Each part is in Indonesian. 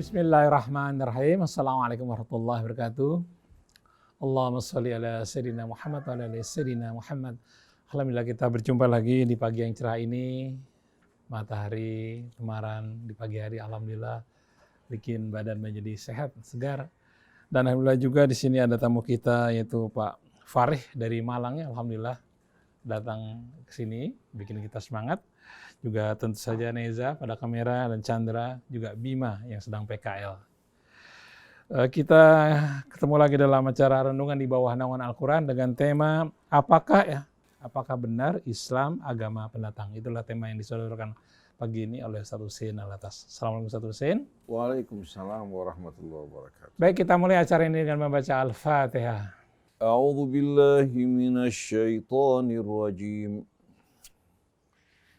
Bismillahirrahmanirrahim. Assalamualaikum warahmatullahi wabarakatuh. Allahumma sholli ala Sayyidina Muhammad wa ala ali Sayyidina Muhammad. Alhamdulillah kita berjumpa lagi di pagi yang cerah ini. Matahari kemarin di pagi hari alhamdulillah bikin badan menjadi sehat, segar. Dan alhamdulillah juga di sini ada tamu kita yaitu Pak Farih dari Malang ya, alhamdulillah datang ke sini bikin kita semangat. Juga tentu saja Neza pada kamera dan Chandra, juga Bima yang sedang PKL. Kita ketemu lagi dalam acara renungan di bawah naungan Al-Quran dengan tema apakah benar Islam agama pendatang? Itulah tema yang disodorkan pagi ini oleh Ustaz Husein Alatas. Assalamualaikum Ustaz Husein. Waalaikumsalam warahmatullahi wabarakatuh. Baik, kita mulai acara ini dengan membaca Al-Fatihah. A'udzu billahi minasyaitonir rajim.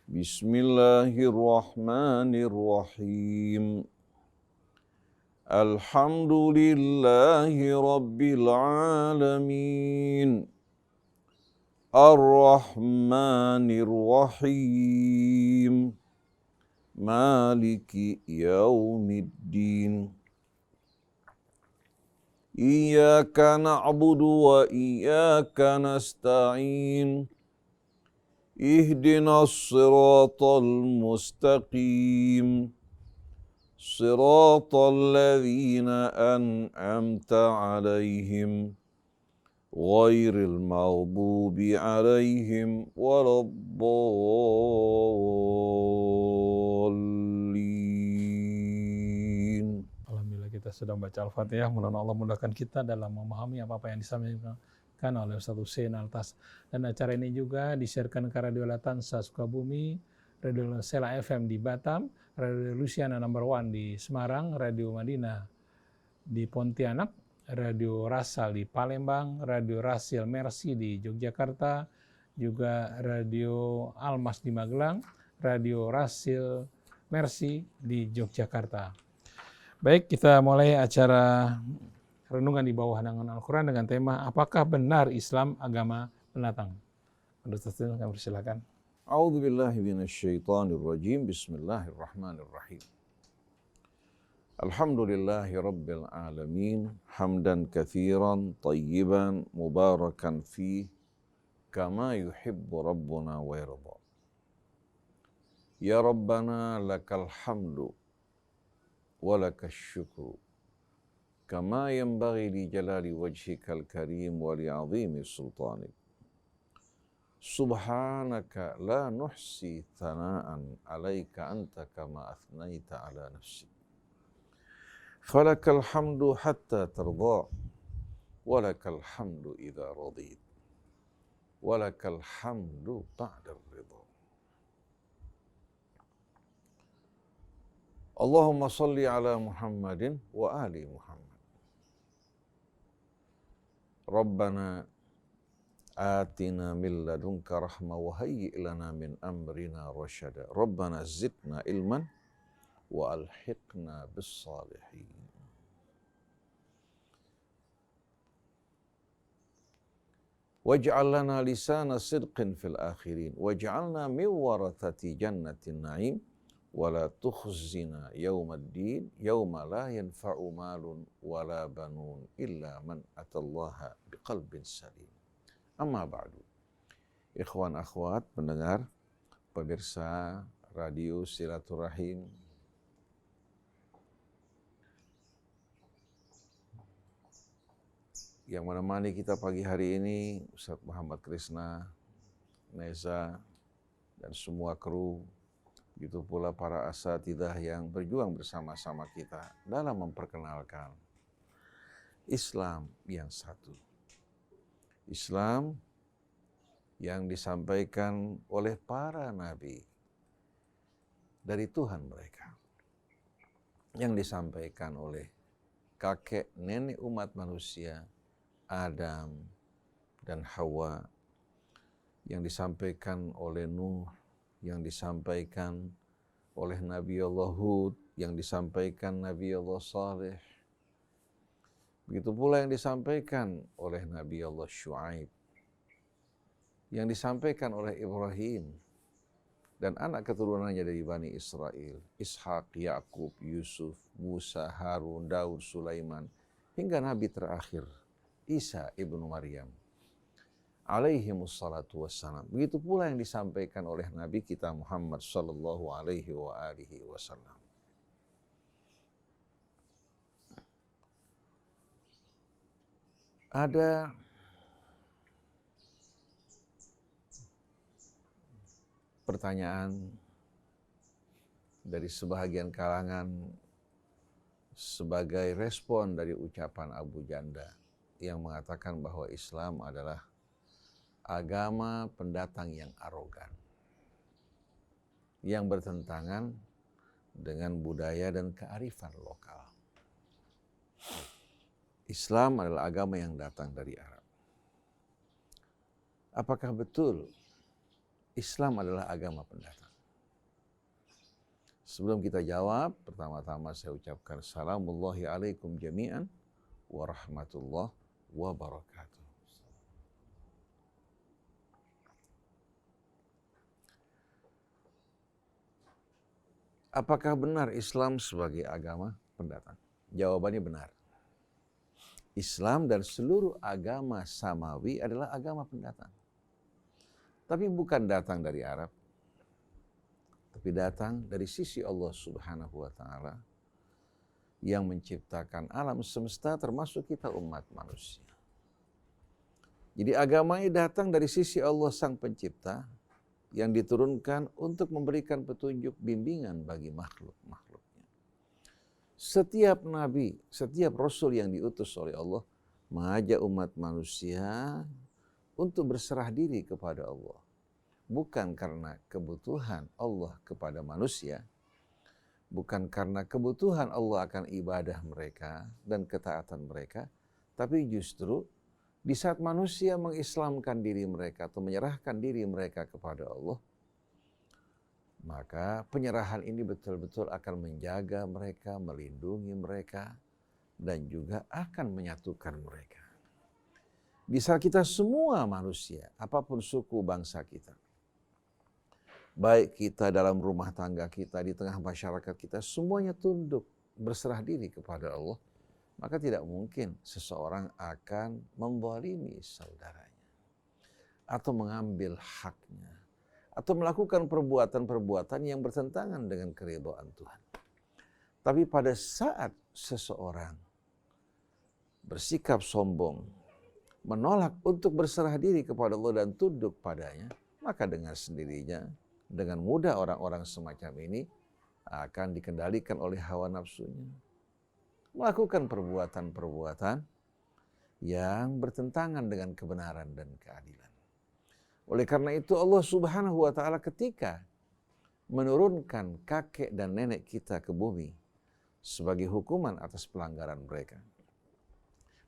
Bismillahirrahmanirrahim. Alhamdulillahi rabbil alamin. Ar-Rahmanir Rahim. Maliki yaumiddin. Iyyaka na'budu wa iyyaka nasta'in. Ihdinas siratal mustaqim. Siratal ladzina an'amta 'alaihim ghairil maghdubi 'alaihim waladdallin. Alhamdulillah kita sedang baca Al-Fatihah. Mudah-mudahan Allah mudahkan kita dalam memahami apa yang disampaikan oleh Ustaz Husein Alatas. Dan acara ini juga disiarkan ke Radio Latansa Sukabumi, Radio Sela FM di Batam, Radio Luciana Number 1 di Semarang, Radio Madinah di Pontianak, Radio Rasal di Palembang, Radio Rasil Mercy di Yogyakarta, juga Radio Almas di Magelang, Radio Rasil Mercy di Yogyakarta. Baik, kita mulai acara renungan di bawah naungan Al-Quran dengan tema apakah benar Islam agama pendatang? Ustaz, kami persilakan. A'udzu billahi minasyaitonir rajim. Bismillahirrahmanirrahim. Alhamdulillahi rabbil alamin. Hamdan katsiran tayyiban mubarakan fih kama yuhibbu rabbuna wa yarda. Ya Rabbana lakal hamdu wa lakash syukru kama yanbaghi li jalali wajhikal karim wa li 'azimi sultanik. Subhanaka la nuhsi thana'an 'alaika anta kama athnaita 'ala nafsik. Falakal hamdu hatta tarda, walakal hamdu idza radit, walakal hamdu ba'da ridha. Allahumma salli ala Muhammadin wa ali Muhammad. Rabbana atina min ladunka rahmah wa hayyi' lana min amrina rasyada. Rabbana zidna ilman wa alhiqna bis salihin. Waj'al lana lisana sidqin fil akhirin waj'alna min warathati jannatin na'im wa la tukhzina yawmaddin yawma la yanfa'u malun wa la banun illa man atallaha biqalbin salim. Amma ba'du. Ikhwan akhwat pendengar, pemirsa Radio Silaturahim, yang menemani kita pagi hari ini Ustaz Muhammad Krisna, Neza, dan semua kru, begitu pula para asatidzah yang berjuang bersama-sama kita dalam memperkenalkan Islam yang satu. Islam yang disampaikan oleh para nabi dari Tuhan mereka, yang disampaikan oleh kakek nenek umat manusia Adam dan Hawa, yang disampaikan oleh Nuh, yang disampaikan oleh Nabi Allah Hud, yang disampaikan Nabi Allah Saleh, begitu pula yang disampaikan oleh Nabi Allah Syuaib, yang disampaikan oleh Ibrahim, dan anak keturunannya dari Bani Israel, Ishak, Yakub, Yusuf, Musa, Harun, Daud, Sulaiman, hingga Nabi terakhir, Isa ibnu Maryam, alaihimussalatu wassalam. Begitu pula yang disampaikan oleh Nabi kita Muhammad sallallahu alaihi wasallam. Ada pertanyaan dari sebahagian kalangan sebagai respon dari ucapan Abu Janda yang mengatakan bahwa Islam adalah agama pendatang yang arogan, yang bertentangan dengan budaya dan kearifan lokal. Islam adalah agama yang datang dari Arab. Apakah betul Islam adalah agama pendatang? Sebelum kita jawab, pertama-tama saya ucapkan salamullahi alaikum jami'an wa rahmatullah wa barakatuh. Apakah benar Islam sebagai agama pendatang? Jawabannya benar. Islam dan seluruh agama samawi adalah agama pendatang. Tapi bukan datang dari Arab, tapi datang dari sisi Allah Subhanahu wa Ta'ala yang menciptakan alam semesta, termasuk kita umat manusia. Jadi agama ini datang dari sisi Allah Sang Pencipta yang diturunkan untuk memberikan petunjuk bimbingan bagi makhluk-makhluknya. Setiap nabi, setiap rasul yang diutus oleh Allah mengajak umat manusia untuk berserah diri kepada Allah. Bukan karena kebutuhan Allah kepada manusia, bukan karena kebutuhan Allah akan ibadah mereka dan ketaatan mereka, tapi justru di saat manusia mengislamkan diri mereka atau menyerahkan diri mereka kepada Allah, maka penyerahan ini betul-betul akan menjaga mereka, melindungi mereka, dan juga akan menyatukan mereka. Di saat kita semua manusia, apapun suku bangsa kita, baik kita dalam rumah tangga kita, di tengah masyarakat kita, semuanya tunduk, berserah diri kepada Allah, maka tidak mungkin seseorang akan memzalimi saudaranya, atau mengambil haknya, atau melakukan perbuatan-perbuatan yang bertentangan dengan keridhaan Tuhan. Tapi pada saat seseorang bersikap sombong, menolak untuk berserah diri kepada Allah dan tunduk padanya, maka dengan sendirinya, dengan mudah orang-orang semacam ini akan dikendalikan oleh hawa nafsunya, melakukan perbuatan-perbuatan yang bertentangan dengan kebenaran dan keadilan. Oleh karena itu Allah Subhanahu wa Ta'ala ketika menurunkan kakek dan nenek kita ke bumi sebagai hukuman atas pelanggaran mereka,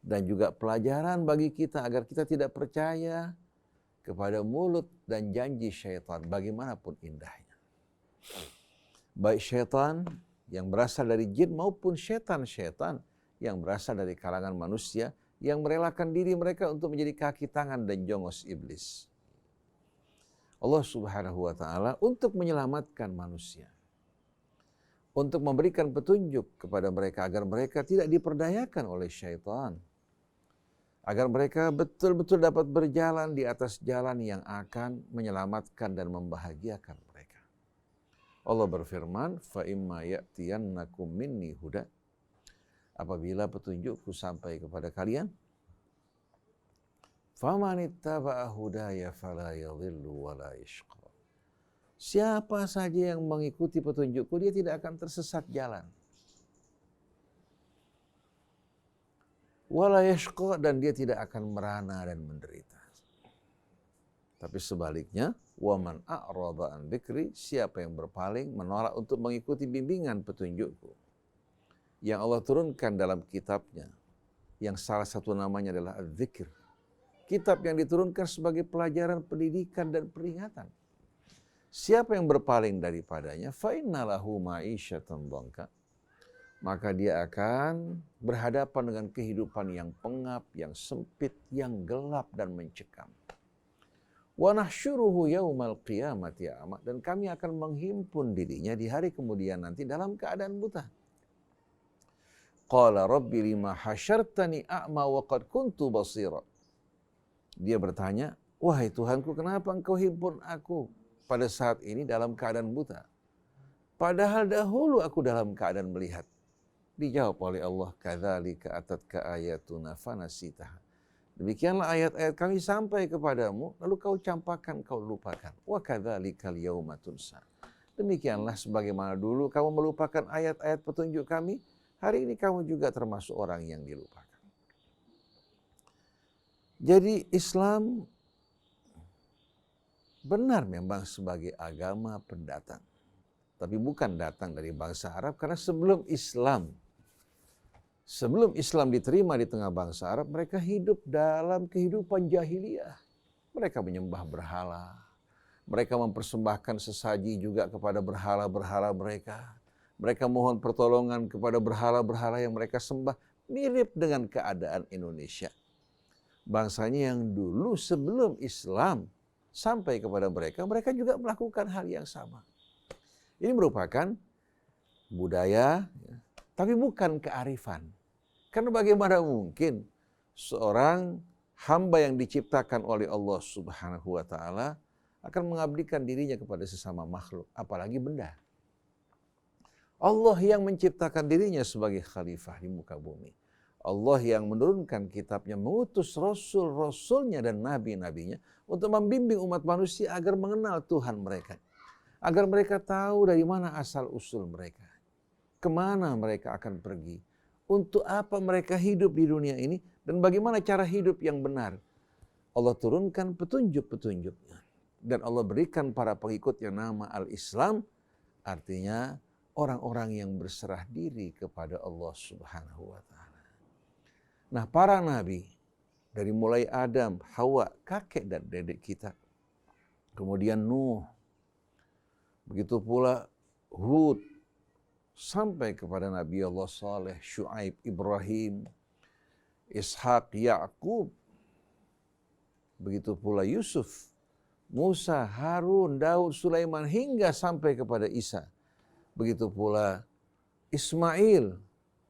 dan juga pelajaran bagi kita agar kita tidak percaya kepada mulut dan janji syaitan bagaimanapun indahnya. Baik syaitan yang berasal dari jin maupun syaitan-syaitan yang berasal dari kalangan manusia yang merelakan diri mereka untuk menjadi kaki tangan dan jongos iblis. Allah Subhanahu wa Ta'ala untuk menyelamatkan manusia, untuk memberikan petunjuk kepada mereka agar mereka tidak diperdayakan oleh syaitan, agar mereka betul-betul dapat berjalan di atas jalan yang akan menyelamatkan dan membahagiakan mereka. Allah berfirman, فَإِمَّا يَأْتِيَنَّكُمْ مِنِّي هُدًى. Apabila petunjukku sampai kepada kalian, فَمَنِ اتَّبَعَ هُدَايَ فَلَا يَضِلُّ وَلَا يَشْقَى. Siapa saja yang mengikuti petunjukku, dia tidak akan tersesat jalan. Wala yashqa, dan dia tidak akan merana dan menderita. Tapi sebaliknya, waman a'rada an dzikri, siapa yang berpaling menolak untuk mengikuti bimbingan petunjukku yang Allah turunkan dalam kitabnya, yang salah satu namanya adalah Az-Zikr. Kitab yang diturunkan sebagai pelajaran, pendidikan dan peringatan. Siapa yang berpaling daripadanya, fa innalahu ma'isyatan dhanka, maka dia akan berhadapan dengan kehidupan yang pengap, yang sempit, yang gelap dan mencekam. Wa nahsyuruhu yaumal qiyamati a'ma, dan kami akan menghimpun dirinya di hari kemudian nanti dalam keadaan buta. Qala rabbi lima hasyartani a'ma wa qad kuntu basira. Dia bertanya, wahai Tuhanku, kenapa engkau himpun aku pada saat ini dalam keadaan buta? Padahal dahulu aku dalam keadaan melihat. Dijawab oleh Allah, kadzalika atatka ayatuna fanasitaha. Demikianlah ayat-ayat kami sampai kepadamu, lalu kau campakkan, kau lupakan. Wa kadzalikal yauma tunsa. Demikianlah sebagaimana dulu kamu melupakan ayat-ayat petunjuk kami, hari ini kamu juga termasuk orang yang dilupakan. Jadi Islam benar memang sebagai agama pendatang. Tapi bukan datang dari bangsa Arab, karena sebelum Islam diterima di tengah bangsa Arab, mereka hidup dalam kehidupan jahiliyah. Mereka menyembah berhala. Mereka mempersembahkan sesaji juga kepada berhala-berhala mereka. Mereka mohon pertolongan kepada berhala-berhala yang mereka sembah. Mirip dengan keadaan Indonesia. Bangsanya yang dulu sebelum Islam sampai kepada mereka, mereka juga melakukan hal yang sama. Ini merupakan budaya, tapi bukan kearifan. Karena bagaimana mungkin seorang hamba yang diciptakan oleh Allah Subhanahu wa Ta'ala akan mengabdikan dirinya kepada sesama makhluk, apalagi benda. Allah yang menciptakan dirinya sebagai khalifah di muka bumi. Allah yang menurunkan kitabnya, mengutus rasul-rasulnya dan nabi-nabinya untuk membimbing umat manusia agar mengenal Tuhan mereka. Agar mereka tahu dari mana asal-usul mereka. Kemana mereka akan pergi. Untuk apa mereka hidup di dunia ini. Dan bagaimana cara hidup yang benar. Allah turunkan petunjuk-petunjuknya. Dan Allah berikan para pengikutnya nama Al-Islam. Artinya orang-orang yang berserah diri kepada Allah Subhanahu wa Ta'ala. Nah, para nabi. Dari mulai Adam, Hawa, kakek dan dedek kita. Kemudian Nuh. Begitu pula Hud, sampai kepada Nabi Allah Saleh, Syuaib, Ibrahim, Ishak, Ya'qub. Begitu pula Yusuf, Musa, Harun, Daud, Sulaiman, hingga sampai kepada Isa. Begitu pula Ismail,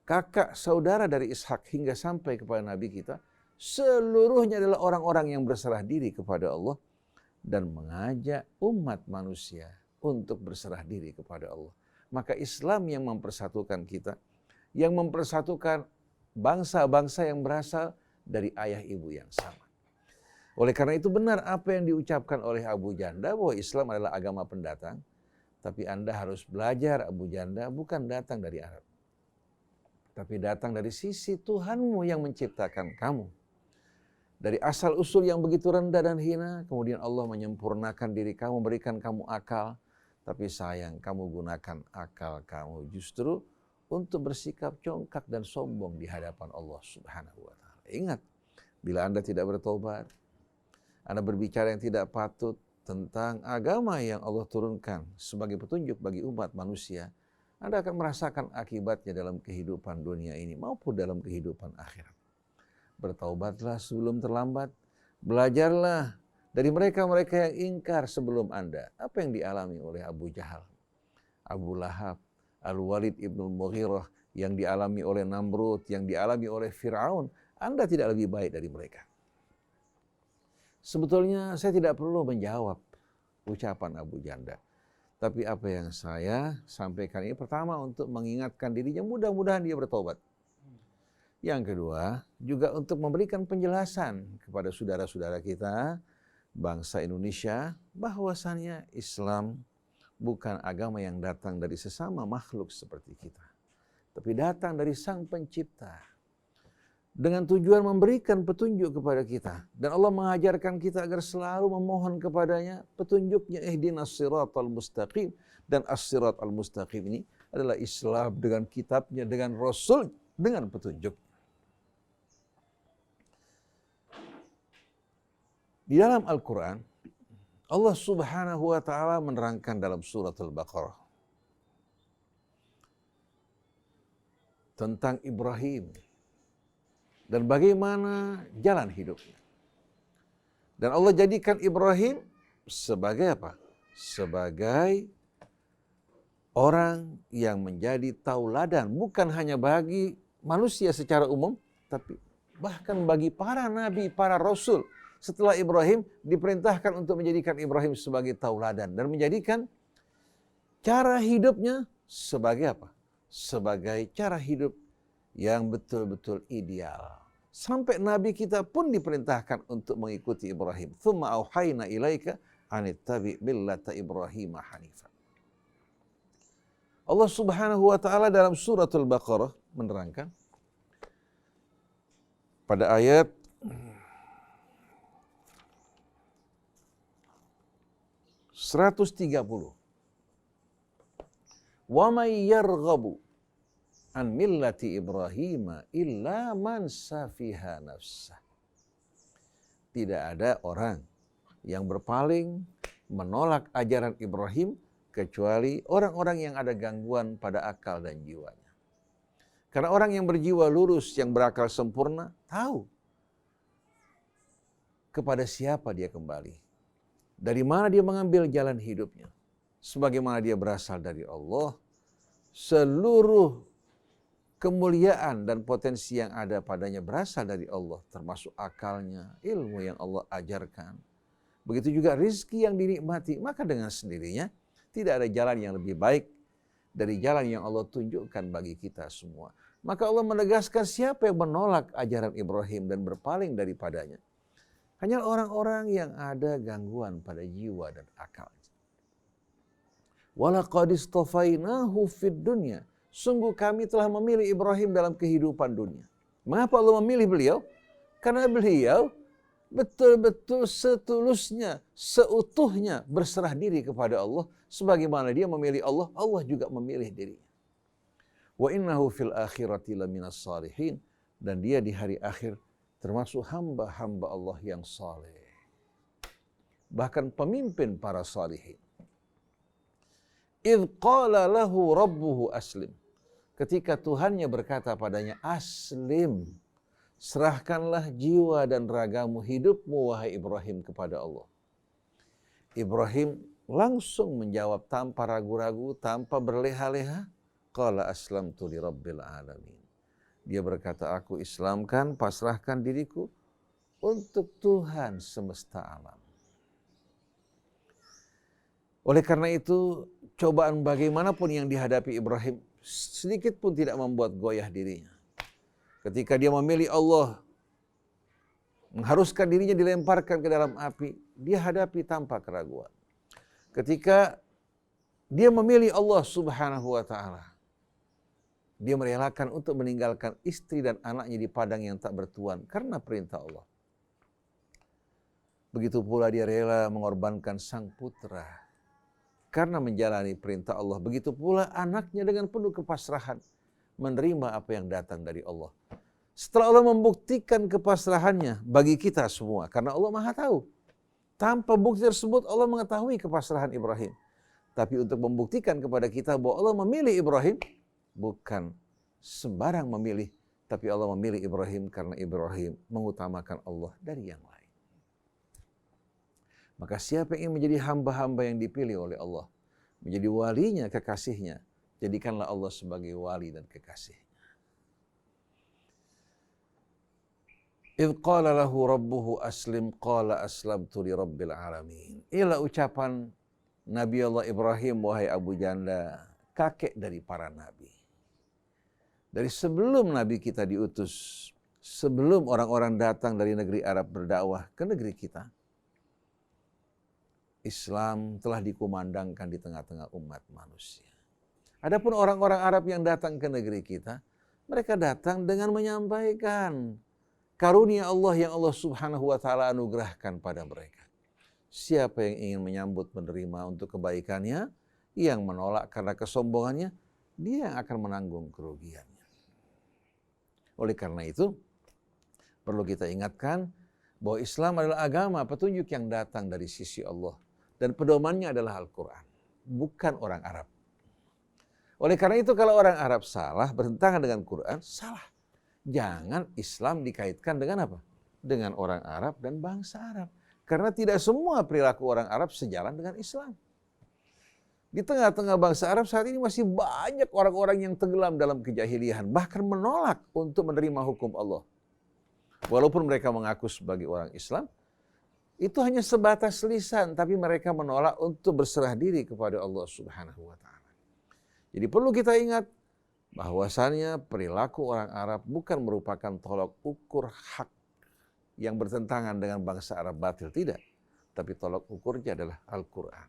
kakak saudara dari Ishak, hingga sampai kepada Nabi kita. Seluruhnya adalah orang-orang yang berserah diri kepada Allah dan mengajak umat manusia untuk berserah diri kepada Allah. Maka Islam yang mempersatukan kita, yang mempersatukan bangsa-bangsa yang berasal dari ayah ibu yang sama. Oleh karena itu benar apa yang diucapkan oleh Abu Janda bahwa Islam adalah agama pendatang. Tapi Anda harus belajar, Abu Janda, bukan datang dari Arab. Tapi datang dari sisi Tuhanmu yang menciptakan kamu. Dari asal usul yang begitu rendah dan hina, kemudian Allah menyempurnakan diri kamu, memberikan kamu akal. Tapi sayang, kamu gunakan akal kamu justru untuk bersikap congkak dan sombong di hadapan Allah Subhanahu wa Ta'ala. Ingat, bila Anda tidak bertobat, Anda berbicara yang tidak patut tentang agama yang Allah turunkan sebagai petunjuk bagi umat manusia, Anda akan merasakan akibatnya dalam kehidupan dunia ini maupun dalam kehidupan akhirat. Bertaubatlah sebelum terlambat, belajarlah dari mereka-mereka yang ingkar sebelum Anda. Apa yang dialami oleh Abu Jahal, Abu Lahab, Al-Walid ibn Mughirah, yang dialami oleh Namrud, yang dialami oleh Fir'aun, Anda tidak lebih baik dari mereka. Sebetulnya saya tidak perlu menjawab ucapan Abu Janda. Tapi apa yang saya sampaikan ini pertama untuk mengingatkan dirinya, mudah-mudahan dia bertobat. Yang kedua, juga untuk memberikan penjelasan kepada saudara-saudara kita, bangsa Indonesia, bahwasannya Islam bukan agama yang datang dari sesama makhluk seperti kita. Tapi datang dari Sang Pencipta. Dengan tujuan memberikan petunjuk kepada kita. Dan Allah mengajarkan kita agar selalu memohon kepadanya petunjuknya, ihdinas siratal mustaqim. Dan as-siratal mustaqim ini adalah Islam dengan kitabnya, dengan Rasul, dengan petunjuk. Di dalam Al-Quran, Allah Subhanahu wa Ta'ala menerangkan dalam surat Al-Baqarah tentang Ibrahim dan bagaimana jalan hidupnya. Dan Allah jadikan Ibrahim sebagai apa? Sebagai orang yang menjadi tauladan, bukan hanya bagi manusia secara umum, tapi bahkan bagi para nabi, para rasul. Setelah Ibrahim diperintahkan untuk menjadikan Ibrahim sebagai tauladan dan menjadikan cara hidupnya sebagai apa? Sebagai cara hidup yang betul-betul ideal. Sampai nabi kita pun diperintahkan untuk mengikuti Ibrahim. Tsumma auhayna ilaika anittabi millata Ibrahim hanifan. Allah Subhanahu wa taala dalam suratul Baqarah menerangkan pada ayat 130. Wa may yarghabu an millati Ibrahim illa man safiha nafsah. Tidak ada orang yang berpaling menolak ajaran Ibrahim kecuali orang-orang yang ada gangguan pada akal dan jiwanya. Karena orang yang berjiwa lurus, yang berakal sempurna, tahu kepada siapa dia kembali. Dari mana dia mengambil jalan hidupnya. Sebagaimana dia berasal dari Allah, seluruh kemuliaan dan potensi yang ada padanya berasal dari Allah, termasuk akalnya, ilmu yang Allah ajarkan. Begitu juga rizki yang dinikmati, maka dengan sendirinya tidak ada jalan yang lebih baik dari jalan yang Allah tunjukkan bagi kita semua. Maka Allah menegaskan siapa yang menolak ajaran Ibrahim dan berpaling daripadanya, hanya orang-orang yang ada gangguan pada jiwa dan akal. Walaqad istafainahu fid dunya. Sungguh kami telah memilih Ibrahim dalam kehidupan dunia. Mengapa Allah memilih beliau? Karena beliau betul-betul setulusnya, seutuhnya berserah diri kepada Allah. Sebagaimana dia memilih Allah, Allah juga memilih dirinya. Wa innahu fil akhirati laminas salihin. Dan dia di hari akhir termasuk hamba-hamba Allah yang saleh. Bahkan pemimpin para salihin. Idh qala lahu rabbuhu aslim. Ketika Tuhannya berkata padanya, aslim, serahkanlah jiwa dan ragamu, hidupmu wahai Ibrahim kepada Allah. Ibrahim langsung menjawab tanpa ragu-ragu, tanpa berleha-leha. Qala aslamtu li rabbil alamin. Dia berkata, aku islamkan, pasrahkan diriku untuk Tuhan semesta alam. Oleh karena itu, cobaan bagaimanapun yang dihadapi Ibrahim, sedikit pun tidak membuat goyah dirinya. Ketika dia memilih Allah, mengharuskan dirinya dilemparkan ke dalam api, dia hadapi tanpa keraguan. Ketika dia memilih Allah Subhanahu wa ta'ala, dia merelakan untuk meninggalkan istri dan anaknya di padang yang tak bertuan karena perintah Allah. Begitu pula dia rela mengorbankan sang putra karena menjalani perintah Allah. Begitu pula anaknya dengan penuh kepasrahan menerima apa yang datang dari Allah. Setelah Allah membuktikan kepasrahannya bagi kita semua, karena Allah Maha Tahu. Tanpa bukti tersebut Allah mengetahui kepasrahan Ibrahim. Tapi untuk membuktikan kepada kita bahwa Allah memilih Ibrahim, bukan sembarang memilih, tapi Allah memilih Ibrahim karena Ibrahim mengutamakan Allah dari yang lain. Maka siapa yang ingin menjadi hamba-hamba yang dipilih oleh Allah, menjadi walinya, kekasihnya, jadikanlah Allah sebagai wali dan kekasih. Idh qala lahu rabbuhu aslim qala aslamtu li rabbil alamin. Inilah ucapan Nabi Allah Ibrahim, wahai Abu Janda, kakek dari para nabi. Dari sebelum nabi kita diutus, sebelum orang-orang datang dari negeri Arab berdakwah ke negeri kita, Islam telah dikumandangkan di tengah-tengah umat manusia. Adapun orang-orang Arab yang datang ke negeri kita, mereka datang dengan menyampaikan karunia Allah yang Allah Subhanahu wa ta'ala anugerahkan pada mereka. Siapa yang ingin menyambut menerima untuk kebaikannya, yang menolak karena kesombongannya, dia yang akan menanggung kerugiannya. Oleh karena itu, perlu kita ingatkan bahwa Islam adalah agama petunjuk yang datang dari sisi Allah. Dan pedomannya adalah Al-Quran, bukan orang Arab. Oleh karena itu kalau orang Arab salah, bertentangan dengan Quran, salah. Jangan Islam dikaitkan dengan apa? Dengan orang Arab dan bangsa Arab. Karena tidak semua perilaku orang Arab sejalan dengan Islam. Di tengah-tengah bangsa Arab saat ini masih banyak orang-orang yang tenggelam dalam kejahilian, bahkan menolak untuk menerima hukum Allah. Walaupun mereka mengaku sebagai orang Islam, itu hanya sebatas lisan, tapi mereka menolak untuk berserah diri kepada Allah Subhanahu wa Ta'ala. Jadi perlu kita ingat bahwasannya perilaku orang Arab bukan merupakan tolak ukur hak yang bertentangan dengan bangsa Arab batil, tidak. Tapi tolak ukurnya adalah Al-Quran.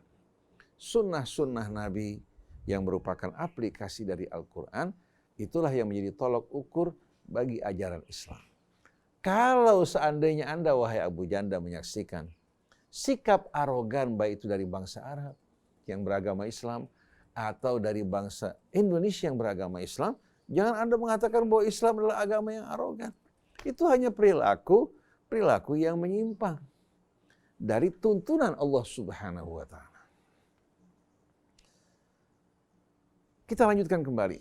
Sunnah-sunnah Nabi yang merupakan aplikasi dari Al-Quran, itulah yang menjadi tolak ukur bagi ajaran Islam. Kalau seandainya Anda, wahai Abu Janda, menyaksikan sikap arogan baik itu dari bangsa Arab yang beragama Islam atau dari bangsa Indonesia yang beragama Islam, jangan Anda mengatakan bahwa Islam adalah agama yang arogan. Itu hanya perilaku yang menyimpang dari tuntunan Allah Subhanahu wa Ta'ala. Kita lanjutkan kembali.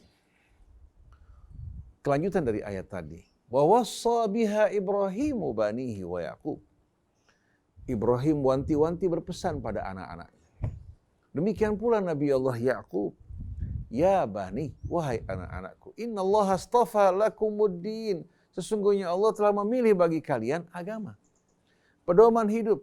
Kelanjutan dari ayat tadi. Wa wassa biha Ibrahimu banihi wa Yaqub. Ibrahim wanti-wanti berpesan pada anak-anaknya. Demikian pula Nabi Allah Yaqub. Ya bani, wahai anak-anakku. Inna Allah astafa lakumuddin. Sesungguhnya Allah telah memilih bagi kalian agama. Pedoman hidup.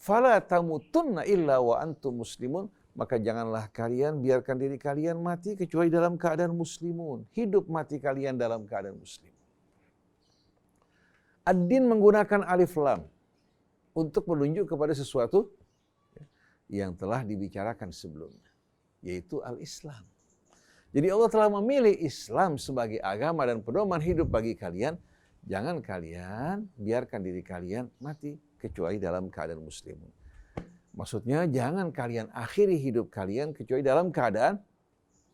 Fala tamutunna illa wa antum muslimun. Maka janganlah kalian biarkan diri kalian mati kecuali dalam keadaan muslimun. Hidup mati kalian dalam keadaan muslim. Ad-din menggunakan alif lam untuk menunjuk kepada sesuatu yang telah dibicarakan sebelumnya, yaitu al-Islam. Jadi Allah telah memilih Islam sebagai agama dan pedoman hidup bagi kalian. Jangan kalian biarkan diri kalian mati kecuali dalam keadaan muslimun. Maksudnya jangan kalian akhiri hidup kalian kecuali dalam keadaan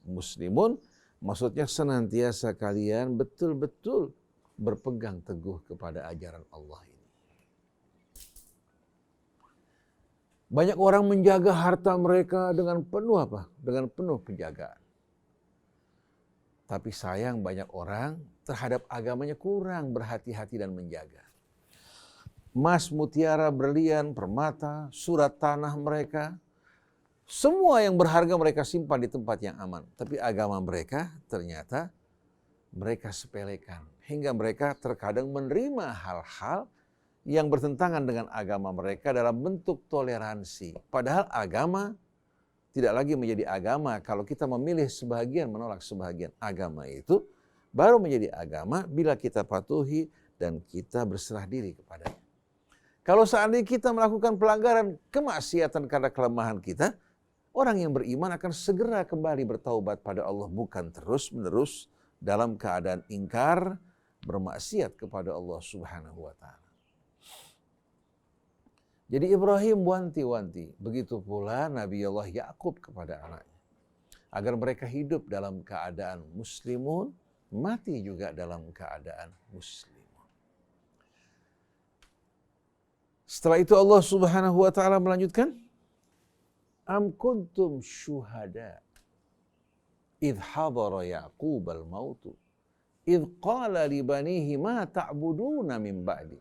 muslimun. Maksudnya senantiasa kalian betul-betul berpegang teguh kepada ajaran Allah ini. Banyak orang menjaga harta mereka dengan penuh apa? Dengan penuh penjagaan. Tapi sayang banyak orang terhadap agamanya kurang berhati-hati dan menjaga. Emas, mutiara, berlian, permata, surat tanah mereka, semua yang berharga mereka simpan di tempat yang aman. Tapi agama mereka ternyata mereka sepelekan. Hingga mereka terkadang menerima hal-hal yang bertentangan dengan agama mereka dalam bentuk toleransi. Padahal agama tidak lagi menjadi agama kalau kita memilih sebahagian menolak sebahagian. Agama itu baru menjadi agama bila kita patuhi dan kita berserah diri kepadanya. Kalau seandainya kita melakukan pelanggaran kemaksiatan karena kelemahan kita, orang yang beriman akan segera kembali bertaubat pada Allah, bukan terus-menerus dalam keadaan ingkar, bermaksiat kepada Allah Subhanahu wa Ta'ala. Jadi Ibrahim wanti-wanti, begitu pula Nabi Allah Yaqub kepada anaknya. Agar mereka hidup dalam keadaan muslimun, mati juga dalam keadaan muslim. Setelah itu Allah Subhanahu wa Ta'ala melanjutkan, Am kuntum syuhada idh hadara Yaqub al-mautu idh qala li banihi ma ta'buduna min ba'di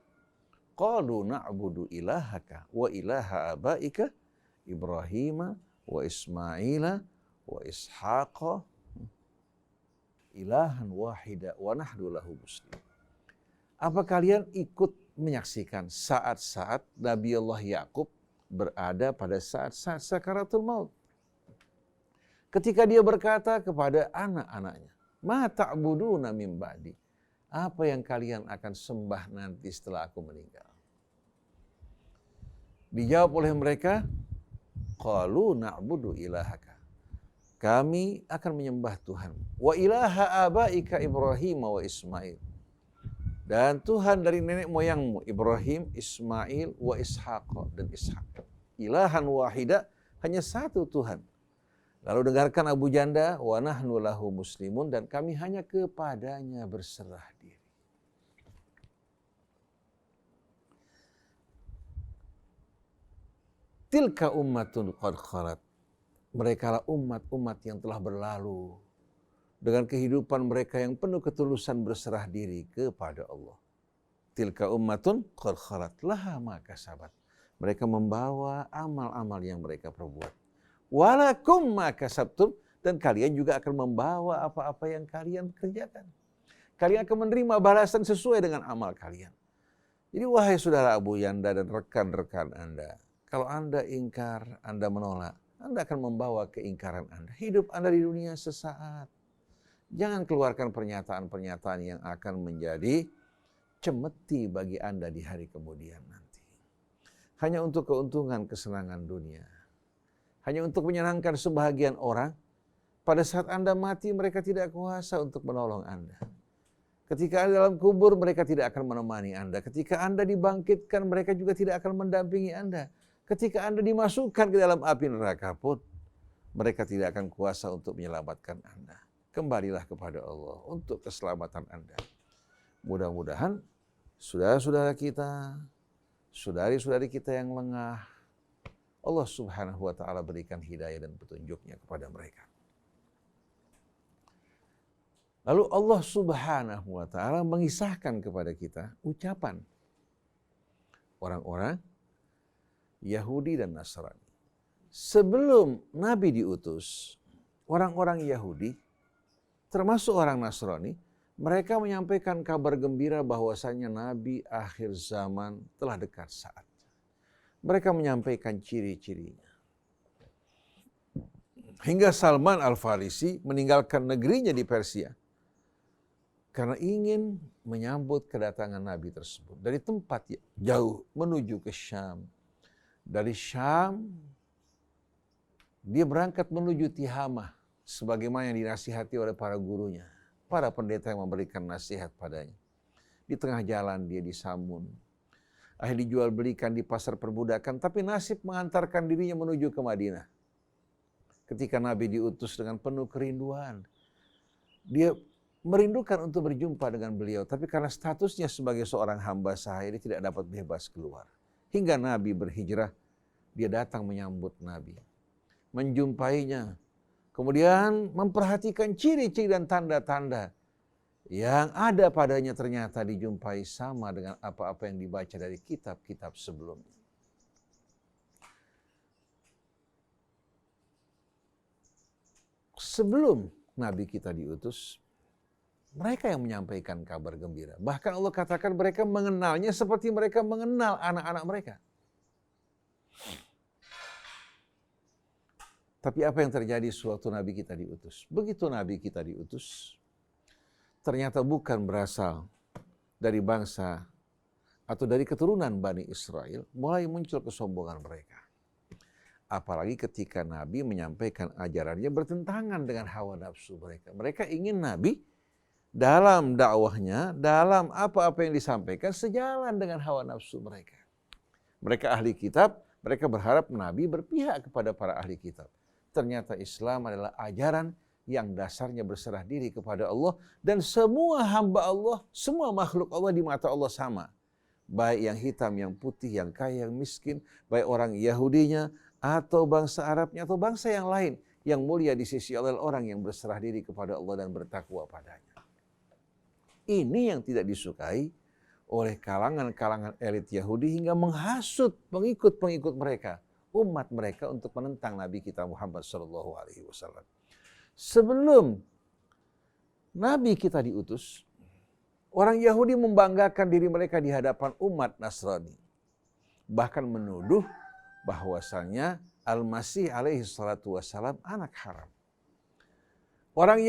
qalu na'budu ilahaka wa ilaha abaika Ibrahim wa Ismaila wa Ishaqa ilahan wahida wa nahnu lahu muslim. Apa kalian ikut menyaksikan saat-saat Nabi Allah Yaqub berada pada saat-saat sakaratul maut? Ketika dia berkata kepada anak-anaknya, Ma ta'buduna min ba'di. Apa yang kalian akan sembah nanti setelah aku meninggal? Dijawab oleh mereka, Qalu na'budu ilahaka. Kami akan menyembah Tuhan. Wa ilaha abaika Ibrahim wa Ismail. Dan Tuhan dari nenek moyangmu, Ibrahim, Ismail, wa Ishaq, dan Ishaq. Ilahan wahida, hanya satu Tuhan. Lalu dengarkan Abu Janda, wa nahnu lahu muslimun, dan kami hanya kepadanya berserah diri. Tilka ummatun qad khalat. Mereka lah umat-umat yang telah berlalu dengan kehidupan mereka yang penuh ketulusan berserah diri kepada Allah. Tilka ummatun qad khalat laha ma kasabat. Mereka membawa amal-amal yang mereka perbuat. Walakum ma kasabtum, dan kalian juga akan membawa apa-apa yang kalian kerjakan. Kalian akan menerima balasan sesuai dengan amal kalian. Jadi wahai saudara Abu Yanda dan rekan-rekan Anda, kalau Anda ingkar, Anda menolak, Anda akan membawa keingkaran Anda. Hidup Anda di dunia sesaat. Jangan keluarkan pernyataan-pernyataan yang akan menjadi cemeti bagi Anda di hari kemudian nanti. Hanya untuk keuntungan kesenangan dunia. Hanya untuk menyenangkan sebahagian orang. Pada saat Anda mati, mereka tidak kuasa untuk menolong Anda. Ketika Anda dalam kubur, mereka tidak akan menemani Anda. Ketika Anda dibangkitkan, mereka juga tidak akan mendampingi Anda. Ketika Anda dimasukkan ke dalam api neraka pun, mereka tidak akan kuasa untuk menyelamatkan Anda. Kembalilah kepada Allah untuk keselamatan Anda. Mudah-mudahan saudara-saudara kita, saudari-saudari kita yang lengah, Allah Subhanahu wa ta'ala berikan hidayah dan petunjuknya kepada mereka. Lalu Allah Subhanahu wa ta'ala mengisahkan kepada kita ucapan orang-orang Yahudi dan Nasrani. Sebelum Nabi diutus, orang-orang Yahudi, termasuk orang Nasrani, mereka menyampaikan kabar gembira bahwasanya Nabi akhir zaman telah dekat saatnya. Mereka menyampaikan ciri-cirinya. Hingga Salman Al-Farisi meninggalkan negerinya di Persia karena ingin menyambut kedatangan Nabi tersebut. Dari tempat jauh menuju ke Syam. Dari Syam, dia berangkat menuju Tihamah. Sebagaimana yang dinasihati oleh para gurunya. Para pendeta yang memberikan nasihat padanya. Di tengah jalan dia disambut. Akhirnya dijual belikan di pasar perbudakan. Tapi nasib mengantarkan dirinya menuju ke Madinah. Ketika Nabi diutus dengan penuh kerinduan. Dia merindukan untuk berjumpa dengan beliau, tapi karena statusnya sebagai seorang hamba sahaya, dia tidak dapat bebas keluar. Hingga Nabi berhijrah, dia datang menyambut Nabi, menjumpainya, kemudian memperhatikan ciri-ciri dan tanda-tanda yang ada padanya ternyata dijumpai sama dengan apa-apa yang dibaca dari kitab-kitab sebelumnya. Sebelum Nabi kita diutus, mereka yang menyampaikan kabar gembira. Bahkan Allah katakan mereka mengenalnya seperti mereka mengenal anak-anak mereka. Tapi apa yang terjadi sewaktu Nabi kita diutus? Begitu Nabi kita diutus, ternyata bukan berasal dari bangsa atau dari keturunan Bani Israel, mulai muncul kesombongan mereka. Apalagi ketika Nabi menyampaikan ajarannya bertentangan dengan hawa nafsu mereka. Mereka ingin Nabi dalam dakwahnya, dalam apa-apa yang disampaikan sejalan dengan hawa nafsu mereka. Mereka ahli kitab, mereka berharap Nabi berpihak kepada para ahli kitab. Ternyata Islam adalah ajaran yang dasarnya berserah diri kepada Allah dan semua hamba Allah, semua makhluk Allah di mata Allah sama. Baik yang hitam, yang putih, yang kaya, yang miskin, baik orang Yahudinya atau bangsa Arabnya atau bangsa yang lain yang mulia di sisi Allah, orang yang berserah diri kepada Allah dan bertakwa padanya. Ini yang tidak disukai oleh kalangan-kalangan elit Yahudi hingga menghasut pengikut-pengikut mereka, umat mereka untuk menentang Nabi kita Muhammad SAW. Sebelum Nabi kita diutus, orang Yahudi membanggakan diri mereka di hadapan umat Nasrani. Bahkan menuduh bahwasanya Al-Masih alaihi salatu wassalam anak haram. Orang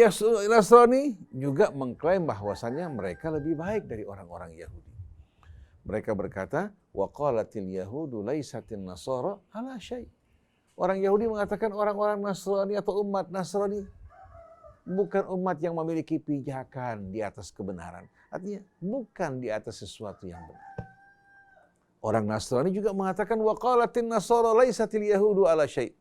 Nasrani juga mengklaim bahwasannya mereka lebih baik dari orang-orang Yahudi. Mereka berkata, wa qalatil yahudu laisatin nasara ala syai'. Orang Yahudi mengatakan orang-orang Nasrani atau umat Nasrani bukan umat yang memiliki pijakan di atas kebenaran. Artinya bukan di atas sesuatu yang benar. Orang Nasrani juga mengatakan wa qalatin nasara laisatil yahudu ala syai'.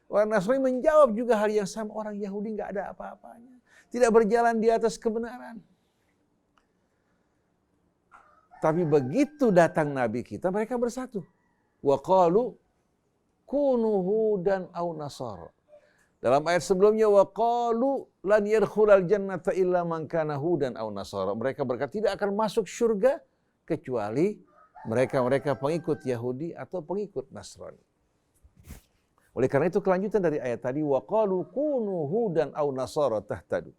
Orang Nasrani menjawab juga hal yang sama. Orang Yahudi nggak ada apa-apanya. Tidak berjalan di atas kebenaran. Tapi begitu datang Nabi kita, mereka bersatu. Wa qalu kunu hudan aw nasara. Dalam ayat sebelumnya, wa qalu lan yadkhulal jannata illa man kana hudan aw nasara. Mereka berkata tidak akan masuk surga kecuali mereka pengikut Yahudi atau pengikut Nasrani. Oleh karena itu kelanjutan dari ayat tadi, wa qalu kunu hudan aw nasara tahtadu.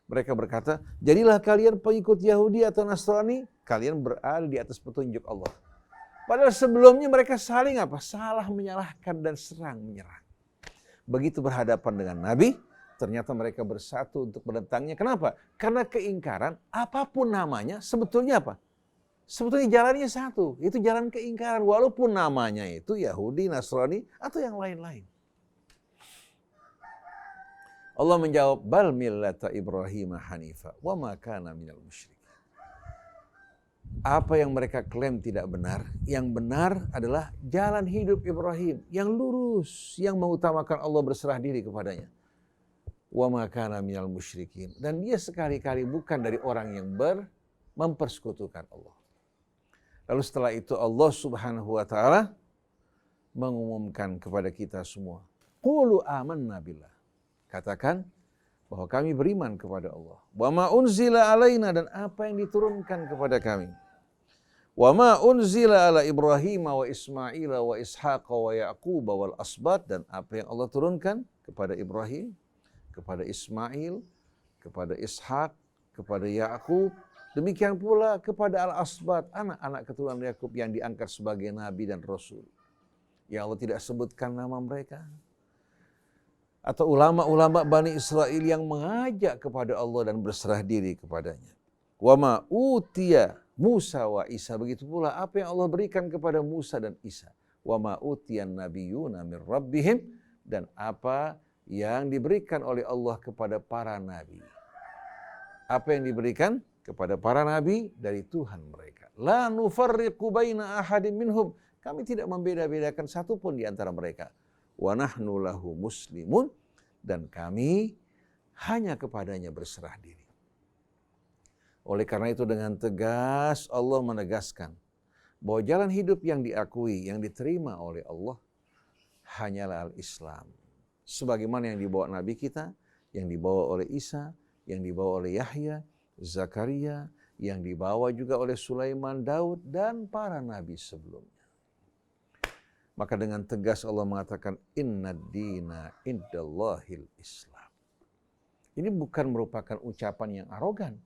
Mereka berkata, jadilah kalian pengikut Yahudi atau Nasrani, kalian berada di atas petunjuk Allah. Padahal sebelumnya mereka saling salah menyalahkan dan serang menyerang. Begitu berhadapan dengan Nabi, ternyata mereka bersatu untuk menentangnya. Kenapa? Karena keingkaran, apapun namanya, sebetulnya sebetulnya jalannya satu, itu jalan keingkaran. Walaupun namanya itu Yahudi, Nasrani, atau yang lain-lain. Allah menjawab, bal millata Ibrahim hanifa, wa ma kana minal musyrikin. Apa yang mereka klaim tidak benar, yang benar adalah jalan hidup Ibrahim, yang lurus, yang mengutamakan Allah berserah diri kepadanya. Wa ma kana minal musyrikin. Dan dia sekali-kali bukan dari orang yang mempersekutukan Allah. Lalu setelah itu Allah Subhanahu wa taala mengumumkan kepada kita semua, qulu amanna billah. Katakan bahwa kami beriman kepada Allah. Wa ma unzila alaina, dan apa yang diturunkan kepada kami. Wa ma unzila ala Ibrahim wa Ismail wa Ishaq wa Yaqub wal asbat, dan apa yang Allah turunkan kepada Ibrahim, kepada Ismail, kepada Ishak, kepada Yaqub, demikian pula kepada al-asbat, anak-anak keturunan Yakub yang diangkat sebagai nabi dan rasul. Ya Allah tidak sebutkan nama mereka. Atau ulama-ulama Bani Israel yang mengajak kepada Allah dan berserah diri kepadanya. Wa ma utiya Musa wa Isa, begitu pula apa yang Allah berikan kepada Musa dan Isa. Wa ma utiyan nabiyyuna min rabbihim, dan apa yang diberikan oleh Allah kepada para nabi. Apa yang diberikan kepada para nabi dari Tuhan mereka. La nufarriqu baina ahadin minhum, kami tidak membeda-bedakan satu pun di antara mereka. Wa nahnu lahu muslimun, dan kami hanya kepadanya berserah diri. Oleh karena itu dengan tegas Allah menegaskan bahwa jalan hidup yang diakui, yang diterima oleh Allah hanyalah al-Islam. Sebagaimana yang dibawa Nabi kita, yang dibawa oleh Isa, yang dibawa oleh Yahya, Zakaria, yang dibawa juga oleh Sulaiman, Daud, dan para nabi sebelumnya. Maka dengan tegas Allah mengatakan, inna dina indallahil Islam. Ini bukan merupakan ucapan yang arogan,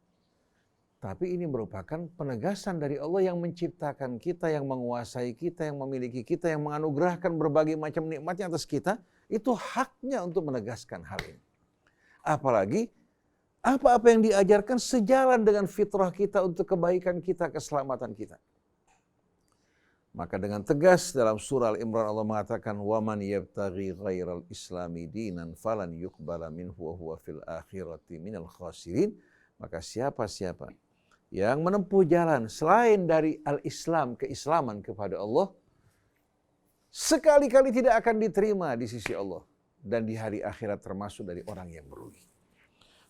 tapi ini merupakan penegasan dari Allah yang menciptakan kita, yang menguasai kita, yang memiliki kita, yang menganugerahkan berbagai macam nikmatnya atas kita. Itu haknya untuk menegaskan hal ini. Apalagi apa-apa yang diajarkan sejalan dengan fitrah kita untuk kebaikan kita, keselamatan kita. Maka dengan tegas dalam surah Al-Imran Allah mengatakan, وَمَنْ يَبْتَغِي غَيْرَ الْإِسْلَامِ دِينًا فَلَنْ يُقْبَلَ مِنْهُ وَهُوَ فِي الْآخِرَةِ مِنَ الْخَاسِرِينَ. Maka siapa-siapa yang menempuh jalan selain dari al-Islam, keislaman kepada Allah, sekali-kali tidak akan diterima di sisi Allah, dan di hari akhirat termasuk dari orang yang merugi.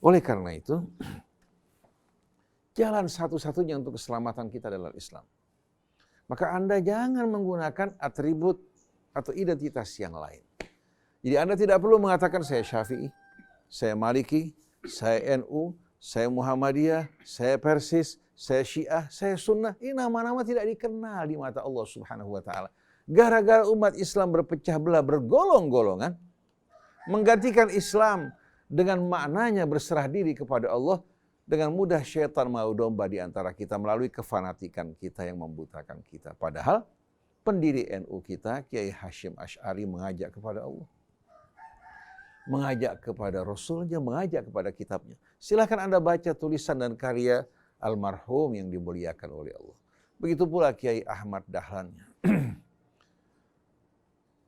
Oleh karena itu, jalan satu-satunya untuk keselamatan kita adalah Islam. Maka Anda jangan menggunakan atribut atau identitas yang lain. Jadi Anda tidak perlu mengatakan saya Syafi'i, saya Maliki, saya NU, saya Muhammadiyah, saya Persis, saya Syiah, saya Sunnah. Ini nama-nama tidak dikenal di mata Allah Subhanahu wa taala. Gara-gara umat Islam berpecah belah, bergolong-golongan, menggantikan Islam dengan maknanya berserah diri kepada Allah, dengan mudah syaitan mau domba di antara kita melalui kefanatikan kita yang membutakan kita. Padahal pendiri NU kita, Kiai Hashim Asy'ari, mengajak kepada Allah, mengajak kepada Rasulnya, mengajak kepada kitabnya. Silakan Anda baca tulisan dan karya almarhum yang dimuliakan oleh Allah. Begitu pula Kiai Ahmad Dahlan.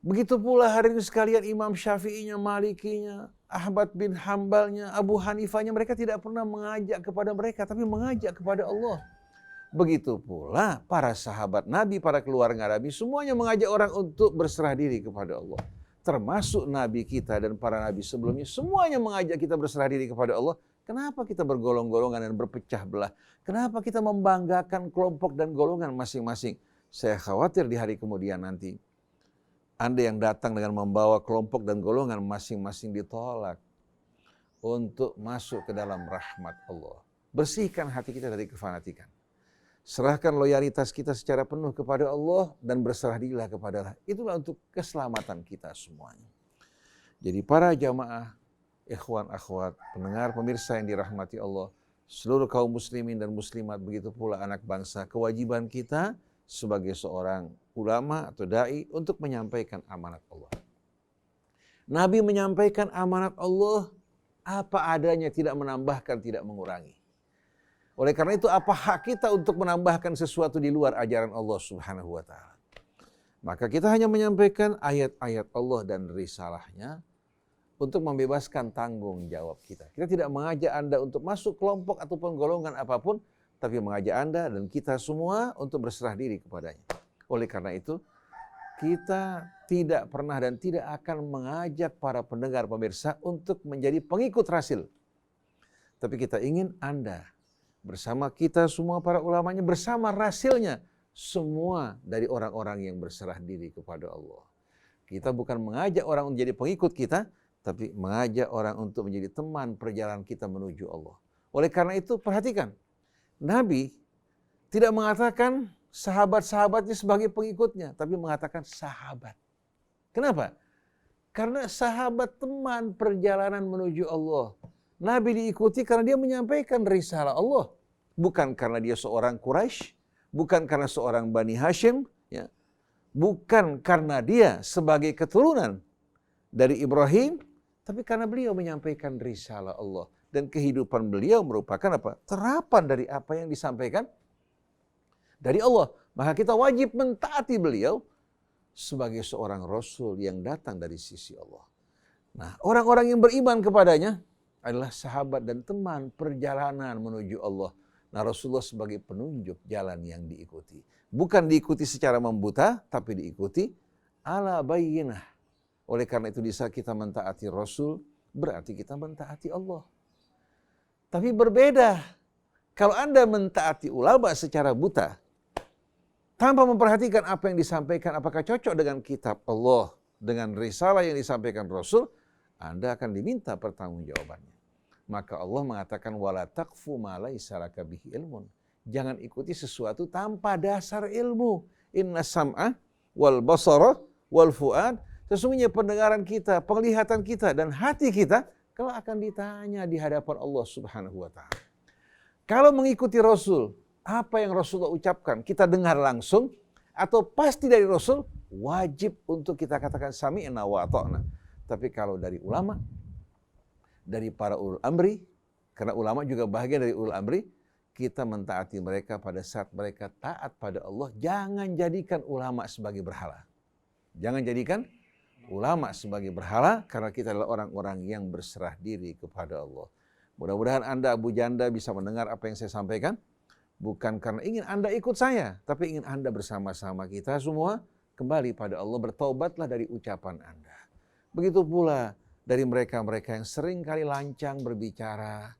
Begitu pula hari ini sekalian Imam Syafi'inya, Malikinya, Ahmad bin Hambalnya, Abu Hanifahnya, mereka tidak pernah mengajak kepada mereka, tapi mengajak kepada Allah. Begitu pula para sahabat Nabi, para keluarga Nabi, semuanya mengajak orang untuk berserah diri kepada Allah. Termasuk Nabi kita dan para Nabi sebelumnya, semuanya mengajak kita berserah diri kepada Allah. Kenapa kita bergolong-golongan dan berpecah belah? Kenapa kita membanggakan kelompok dan golongan masing-masing? Saya khawatir di hari kemudian nanti, Anda yang datang dengan membawa kelompok dan golongan masing-masing ditolak untuk masuk ke dalam rahmat Allah. Bersihkan hati kita dari kefanatikan. Serahkan loyalitas kita secara penuh kepada Allah dan berserah dirilah kepada Allah. Itulah untuk keselamatan kita semuanya. Jadi para jamaah, ikhwan, akhwat, pendengar, pemirsa yang dirahmati Allah, seluruh kaum muslimin dan muslimat, begitu pula anak bangsa, kewajiban kita sebagai seorang ulama atau da'i untuk menyampaikan amanat Allah. Nabi menyampaikan amanat Allah apa adanya, tidak menambahkan, tidak mengurangi. Oleh karena itu, apa hak kita untuk menambahkan sesuatu di luar ajaran Allah Subhanahu wa ta'ala? Maka kita hanya menyampaikan ayat-ayat Allah dan risalahnya untuk membebaskan tanggung jawab kita. Kita tidak mengajak Anda untuk masuk kelompok ataupun golongan apapun, tapi mengajak Anda dan kita semua untuk berserah diri kepadanya. Oleh karena itu, kita tidak pernah dan tidak akan mengajak para pendengar pemirsa untuk menjadi pengikut Rasul. Tapi kita ingin Anda bersama kita semua para ulamanya, bersama Rasulnya, semua dari orang-orang yang berserah diri kepada Allah. Kita bukan mengajak orang untuk menjadi pengikut kita, tapi mengajak orang untuk menjadi teman perjalanan kita menuju Allah. Oleh karena itu, perhatikan, Nabi tidak mengatakan sahabat-sahabatnya sebagai pengikutnya, tapi mengatakan sahabat. Kenapa? Karena sahabat teman perjalanan menuju Allah. Nabi diikuti karena dia menyampaikan risalah Allah. Bukan karena dia seorang Quraisy, bukan karena seorang Bani Hashim, ya. Bukan karena dia sebagai keturunan dari Ibrahim, tapi karena beliau menyampaikan risalah Allah. Dan kehidupan beliau merupakan apa? Terapan dari apa yang disampaikan dari Allah. Maka kita wajib mentaati beliau sebagai seorang Rasul yang datang dari sisi Allah. Nah, orang-orang yang beriman kepadanya adalah sahabat dan teman perjalanan menuju Allah. Nah, Rasulullah sebagai penunjuk jalan yang diikuti. Bukan diikuti secara membuta, tapi diikuti ala bayyinah. Oleh karena itu, di saat kita mentaati Rasul, berarti kita mentaati Allah. Tapi berbeda kalau Anda mentaati ulama secara buta, tanpa memperhatikan apa yang disampaikan, apakah cocok dengan kitab Allah, dengan risalah yang disampaikan Rasul, Anda akan diminta pertanggungjawabannya. Maka Allah mengatakan wala taqfu ma laisa laka bihi ilmun. Jangan ikuti sesuatu tanpa dasar ilmu. Inna sam'a wal basara wal fuad. Sesungguhnya pendengaran kita, penglihatan kita dan hati kita kalau akan ditanya di hadapan Allah Subhanahu wa taala. Kalau mengikuti Rasul, apa yang Rasulullah ucapkan kita dengar langsung atau pasti dari Rasul, wajib untuk kita katakan sami'na wa ata'na. Tapi kalau dari ulama, dari para ulul amri, karena ulama juga bahagian dari ulul amri, kita mentaati mereka pada saat mereka taat pada Allah. Jangan jadikan ulama sebagai berhala. Jangan jadikan ulama sebagai berhala, karena kita adalah orang-orang yang berserah diri kepada Allah. Mudah-mudahan Anda, Abu Janda, bisa mendengar apa yang saya sampaikan. Bukan karena ingin Anda ikut saya, tapi ingin Anda bersama-sama kita semua kembali pada Allah. Bertaubatlah dari ucapan Anda. Begitu pula dari mereka-mereka yang sering kali lancang berbicara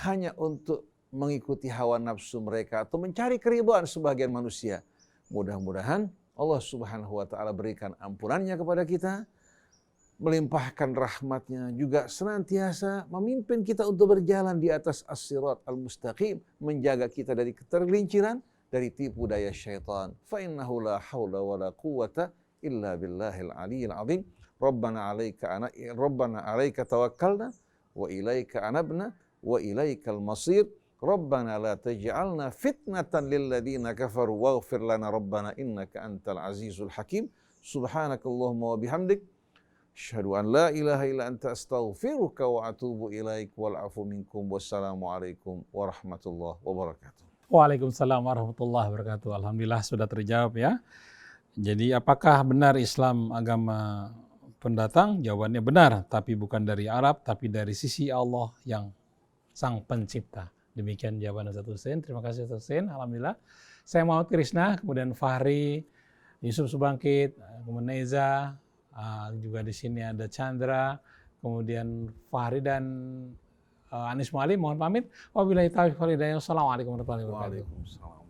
hanya untuk mengikuti hawa nafsu mereka atau mencari keridhaan sebagian manusia. Mudah-mudahan Allah Subhanahu wa ta'ala berikan ampunannya kepada kita, melimpahkan rahmatnya, juga senantiasa memimpin kita untuk berjalan di atas as-sirat al-mustaqim, menjaga kita dari ketergelinciran, dari tipu daya syaitan. Fa innahu la haula wa la quwwata illa billahil aliyyil azim. Rabbana alaika tawakkalna wa ilaika anabna wa ilaikal masir. Rabbana la taj'alna fitnatan lil ladzina kafaru waghfir lana rabbana innaka antal azizul hakim. Subhanakallahumma wa bihamdik asyhadu an la ilaha illa anta astaghfiruka wa atubu ilaik wal afu minkum. Wassalamu alaikum warahmatullahi wabarakatuh. Waalaikumsalam warahmatullahi wabarakatuh. Alhamdulillah sudah terjawab ya. Jadi apakah benar Islam agama pendatang? Jawabannya benar, tapi bukan dari Arab, tapi dari sisi Allah yang sang pencipta. Demikian jawaban Ustaz Husain. Terima kasih Ustaz Husain. Alhamdulillah. Saya Muhammad Krishna, kemudian Fahri, Yusuf Subangkit, kemudian Neza, juga di sini ada Chandra, kemudian Fahri dan Anis Mualim. Mohon pamit. Wabillahi taufiq wal hidayah. Wassalamualaikum warahmatullahi wabarakatuh. Waalaikumsalam.